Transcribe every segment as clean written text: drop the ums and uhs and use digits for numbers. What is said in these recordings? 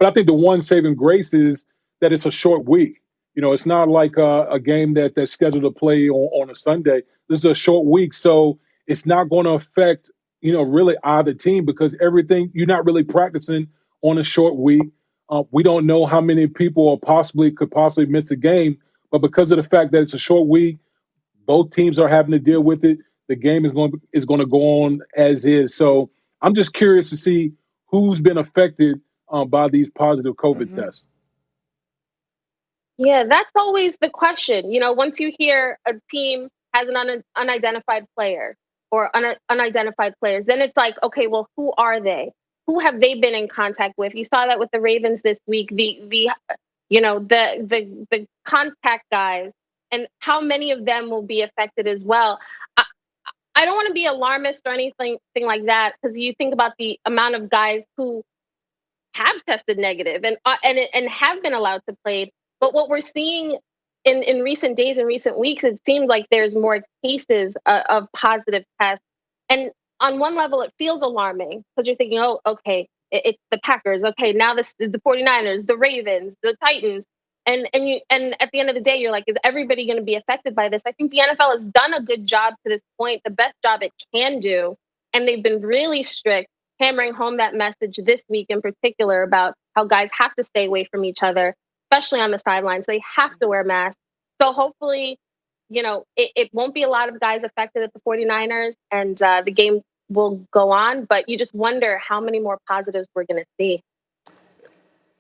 But I think the one saving grace is that it's a short week. It's not like a game that's scheduled to play on a Sunday. This is a short week, so it's not going to affect really either team because everything you're not really practicing on a short week. We don't know how many people could possibly miss a game, but because of the fact that it's a short week, both teams are having to deal with it. The game is going to go on as is. So I'm just curious to see who's been affected by these positive COVID tests. Yeah, that's always the question. Once you hear a team has an unidentified player or unidentified players, then it's like, okay, well, who are they? Who have they been in contact with? You saw that with the Ravens this week. The contact guys, and how many of them will be affected as well. I don't want to be alarmist or anything like that, because you think about the amount of guys who have tested negative and have been allowed to play. But what we're seeing in recent days and recent weeks, it seems like there's more cases of positive tests. And on one level, it feels alarming because you're thinking, oh, okay, it's the Packers. Okay, now this is the 49ers, the Ravens, the Titans. And at the end of the day, you're like, is everybody going to be affected by this? I think the NFL has done a good job to this point, the best job it can do. And they've been really strict, hammering home that message this week in particular about how guys have to stay away from each other, especially on the sidelines. They have to wear masks. So hopefully, it won't be a lot of guys affected at the 49ers, and the game will go on. But you just wonder how many more positives we're going to see.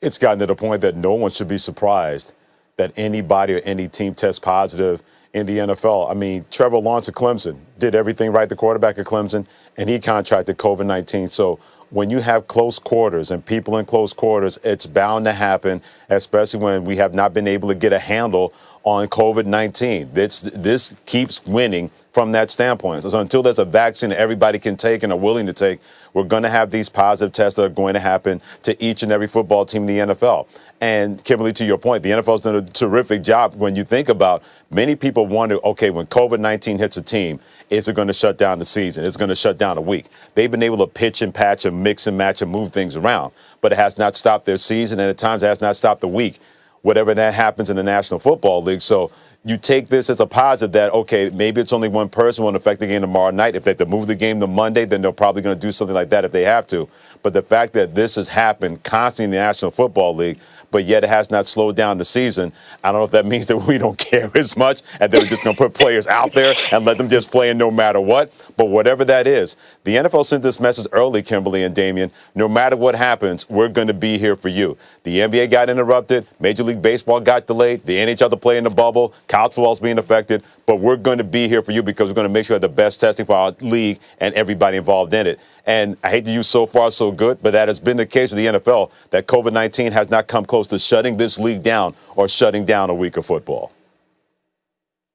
It's gotten to the point that no one should be surprised that anybody or any team tests positive in the NFL. I mean, Trevor Lawrence of Clemson did everything right, the quarterback of Clemson, and he contracted COVID-19. So when you have close quarters and people in close quarters, it's bound to happen, especially when we have not been able to get a handle on COVID-19. This keeps winning from that standpoint. So until there's a vaccine that everybody can take and are willing to take, we're going to have these positive tests that are going to happen to each and every football team in the NFL. And Kimberly, to your point, the NFL's done a terrific job. When you think about, many people wonder, okay, when COVID-19 hits a team, is it going to shut down the season? Is it going to shut down a week? They've been able to pitch and patch and mix and match and move things around, but it has not stopped their season, and at times it has not stopped the week, whatever that happens in the National Football League. So you take this as a positive that, okay, maybe it's only one person won't affect the game tomorrow night. If they have to move the game to Monday, then they're probably going to do something like that if they have to. But the fact that this has happened constantly in the National Football League, but yet it has not slowed down the season, I don't know if that means that we don't care as much and they're just going to put players out there and let them just play in no matter what. But whatever that is, the NFL sent this message early, Kimberly and Damien. No matter what happens, we're going to be here for you. The NBA got interrupted. Major League Baseball got delayed. The NHL to play in the bubble. College football's being affected. But we're going to be here for you because we're going to make sure we have the best testing for our league and everybody involved in it. And I hate to use so far so good, but that has been the case with the NFL, that COVID-19 has not come close to shutting this league down or shutting down a week of football.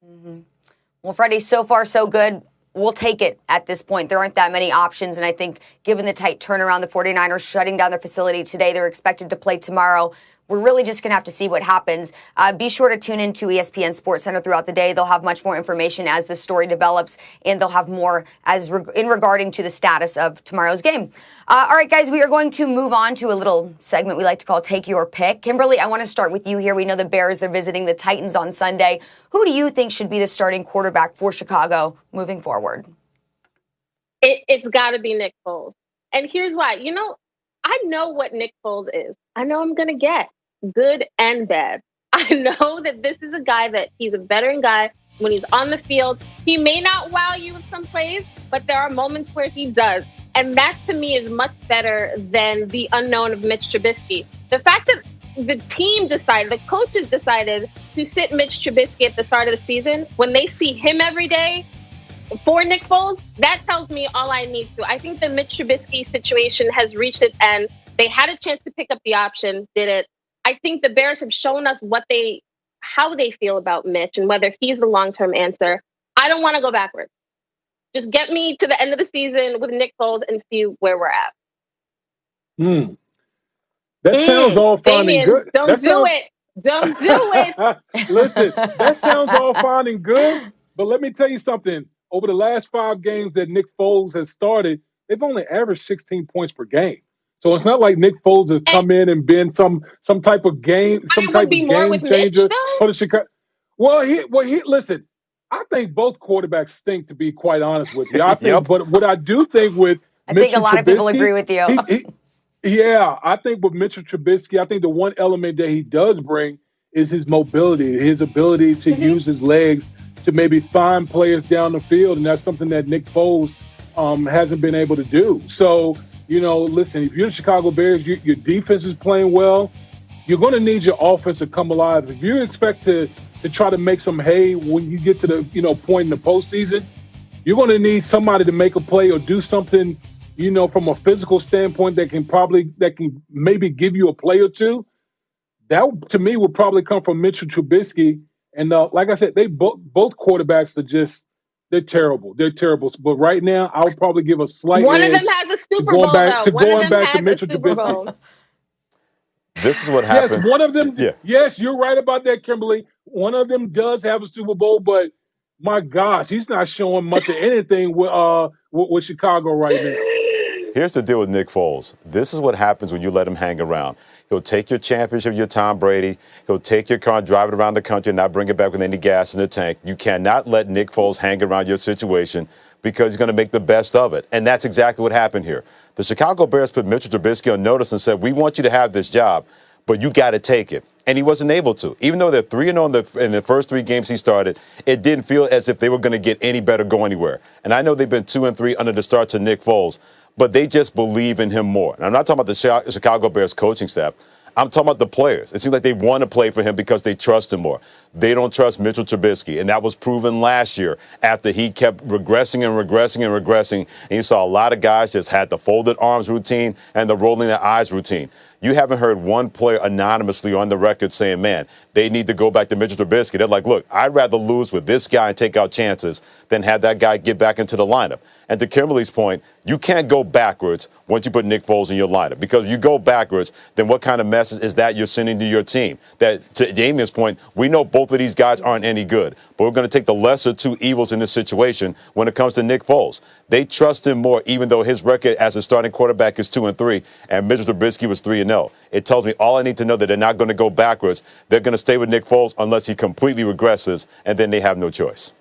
Mm-hmm. Well, Freddie, so far so good. We'll take it at this point. There aren't that many options. And I think given the tight turnaround, the 49ers shutting down their facility today, they're expected to play tomorrow. We're really just going to have to see what happens. Be sure to tune into ESPN Sports Center throughout the day. They'll have much more information as the story develops, and they'll have more in regarding to the status of tomorrow's game. All right, guys, we are going to move on to a little segment we like to call Take Your Pick. Kimberly, I want to start with you here. We know the Bears, they're visiting the Titans on Sunday. Who do you think should be the starting quarterback for Chicago moving forward? It's got to be Nick Foles. And here's why. I know what Nick Foles is. I know I'm going to get good and bad. I know that this is a guy that he's a veteran guy. When he's on the field, he may not wow you with some plays, but there are moments where he does. And that to me is much better than the unknown of Mitch Trubisky. The fact that the team decided, the coaches decided to sit Mitch Trubisky at the start of the season, when they see him every day for Nick Foles, that tells me all I need to. I think the Mitch Trubisky situation has reached its end. They had a chance to pick up the option, did it. I think the Bears have shown us how they feel about Mitch and whether he's the long-term answer. I don't want to go backwards. Just get me to the end of the season with Nick Foles and see where we're at. That sounds all fine and good. Don't do it. Listen, that sounds all fine and good. But let me tell you something. Over the last 5 games that Nick Foles has started, they've only averaged 16 points per game. So it's not like Nick Foles has And come in and been some type of but it would be more game with Mitch changer though. for the Chicago. He listen. I think both quarterbacks stink. To be quite honest with you, I think. Yep. But what I do think with I think a Mitchell lot of people agree Trubisky, with you. yeah, I think with Mitchell Trubisky, I think the one element that he does bring is his mobility, his ability to use his legs to maybe find players down the field, and that's something that Nick Foles hasn't been able to do. So, listen, if you're the Chicago Bears, your defense is playing well. You're going to need your offense to come alive. If you expect to try to make some hay when you get to the point in the postseason, you're going to need somebody to make a play or do something, from a physical standpoint that can maybe give you a play or two. That to me would probably come from Mitchell Trubisky. And like I said, they both quarterbacks are they're terrible. They're terrible. But right now, I would probably give a slight One of edge them has a to Super going Bowl back though. to One of going them back to has a Mitchell Super Trubisky. Bowl. This is what Yes, happens. one of them. Yeah. Yes, you're right about that, Kimberly. One of them does have a Super Bowl, but my gosh, he's not showing much of anything with Chicago right now. Here's the deal with Nick Foles. This is what happens when you let him hang around. He'll take your championship, your Tom Brady. He'll take your car and drive it around the country and not bring it back with any gas in the tank. You cannot let Nick Foles hang around your situation because he's going to make the best of it. And that's exactly what happened here. The Chicago Bears put Mitchell Trubisky on notice and said, we want you to have this job, but you got to take it. And he wasn't able to. Even though they're 3-0 in the first 3 games he started, it didn't feel as if they were going to get any better, go anywhere. And I know they've been 2-3 under the starts of Nick Foles, but they just believe in him more. And I'm not talking about the Chicago Bears coaching staff. I'm talking about the players. It seems like they want to play for him because they trust him more. They don't trust Mitchell Trubisky, and that was proven last year after he kept regressing and regressing and regressing. And you saw a lot of guys just had the folded arms routine and the rolling their eyes routine. You haven't heard one player anonymously on the record saying, man, they need to go back to Mitchell Trubisky. They're like, look, I'd rather lose with this guy and take out chances than have that guy get back into the lineup. And to Kimberly's point, you can't go backwards once you put Nick Foles in your lineup, because if you go backwards, then what kind of message is that you're sending to your team? That, to Damien's point, we know both of these guys aren't any good, but we're going to take the lesser two evils in this situation when it comes to Nick Foles. They trust him more, even though his record as a starting quarterback is 2-3 and Mitchell Trubisky was 3-0. It tells me all I need to know that they're not going to go backwards. They're going to stay with Nick Foles unless he completely regresses, and then they have no choice.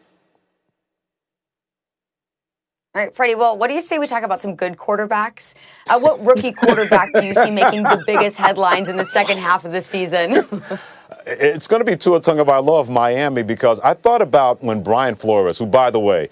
All right, Freddie, well, what do you say we talk about some good quarterbacks? What rookie quarterback do you see making the biggest headlines in the second half of the season? It's going to be Tua Tagovailoa of Miami, because I thought about when Brian Flores, who, by the way,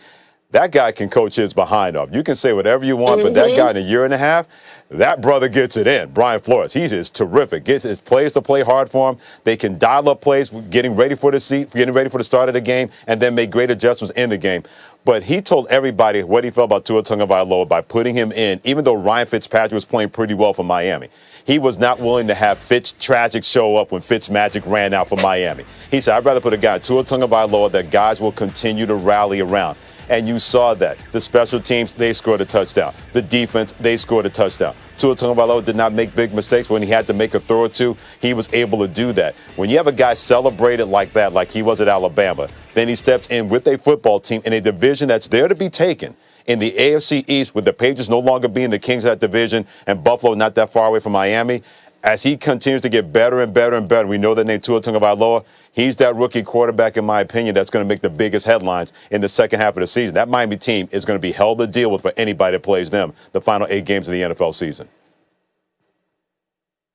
that guy can coach his behind off. You can say whatever you want, but that guy in a year and a half, that brother gets it in. Brian Flores, he's just terrific. Gets his players to play hard for him. They can dial up plays, getting ready for the start of the game, and then make great adjustments in the game. But he told everybody what he felt about Tua Tagovailoa by putting him in, even though Ryan Fitzpatrick was playing pretty well for Miami. He was not willing to have Fitz Tragic show up when Fitz Magic ran out for Miami. He said, I'd rather put a guy, Tua Tagovailoa, that guys will continue to rally around. And you saw that. The special teams, they scored a touchdown. The defense, they scored a touchdown. Tua Tagovailoa did not make big mistakes. When he had to make a throw or two, he was able to do that. When you have a guy celebrated like that, like he was at Alabama, then he steps in with a football team in a division that's there to be taken. In the AFC East, with the Patriots no longer being the kings of that division and Buffalo not that far away from Miami, as he continues to get better and better and better, we know the name Tua Tagovailoa, he's that rookie quarterback, in my opinion, that's going to make the biggest headlines in the second half of the season. That Miami team is going to be hell to deal with for anybody that plays them the final 8 games of the NFL season.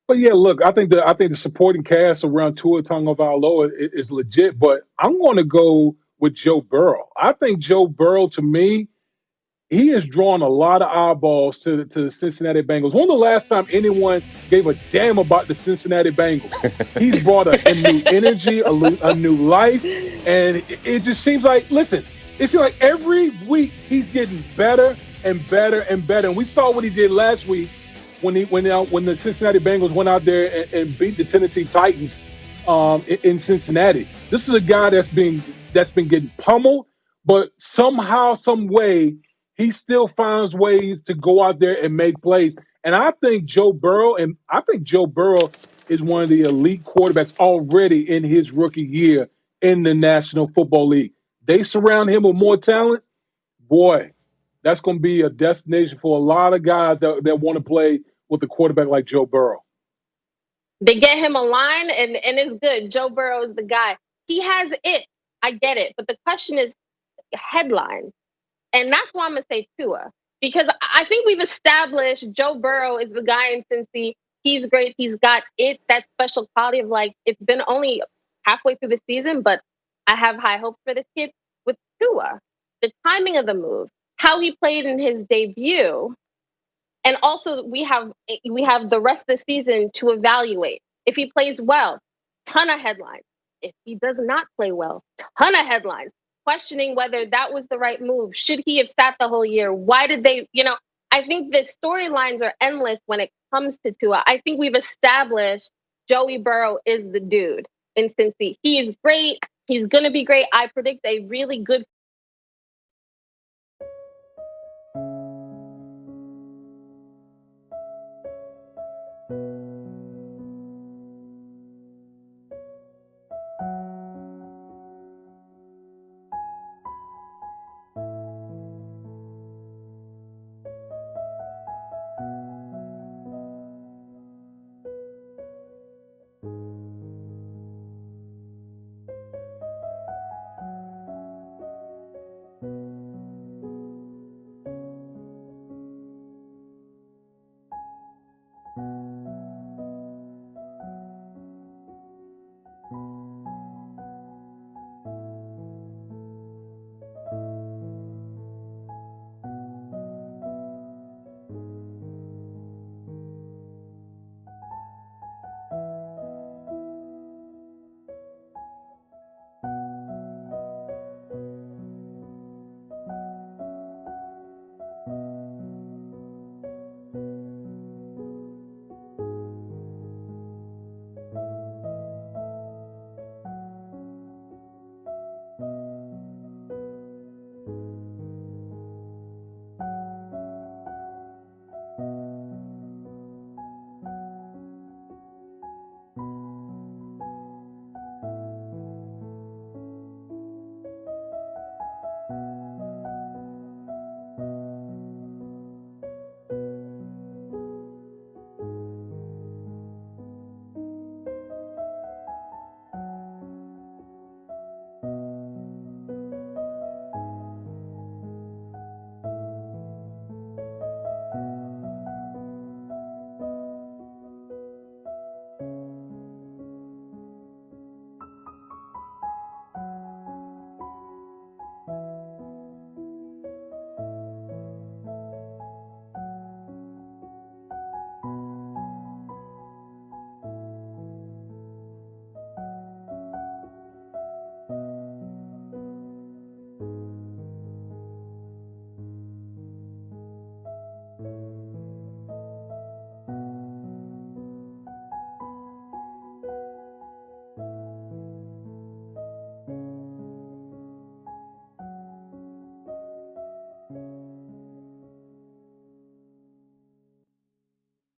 But yeah, look, I think the supporting cast around Tua Tagovailoa is legit, but I'm going to go with Joe Burrow. I think Joe Burrow, to me, he has drawn a lot of eyeballs to the Cincinnati Bengals. When the last time anyone gave a damn about the Cincinnati Bengals? He's brought a new energy, a new life, and it just seems like, listen, it seems like every week he's getting better and better and better. And we saw what he did last week when the Cincinnati Bengals went out there and beat the Tennessee Titans in Cincinnati. This is a guy that's been getting pummeled, but somehow, some way, he still finds ways to go out there and make plays. And I think Joe Burrow is one of the elite quarterbacks already in his rookie year in the National Football League. They surround him with more talent. Boy, that's going to be a destination for a lot of guys that want to play with a quarterback like Joe Burrow. They get him a line, and it's good. Joe Burrow is the guy. He has it. I get it. But the question is headline. And that's why I'm going to say Tua. Because I think we've established Joe Burrow is the guy in Cincy. He's great. He's got it, that special quality of like, it's been only halfway through the season, but I have high hopes for this kid. With Tua, the timing of the move, how he played in his debut, and also we have the rest of the season to evaluate. If he plays well, ton of headlines. If he does not play well, ton of headlines. Questioning whether that was the right move. Should he have sat the whole year? Why did they, I think the storylines are endless when it comes to Tua. I think we've established Joey Burrow is the dude in Cincy. He is great. He's going to be great. I predict a really good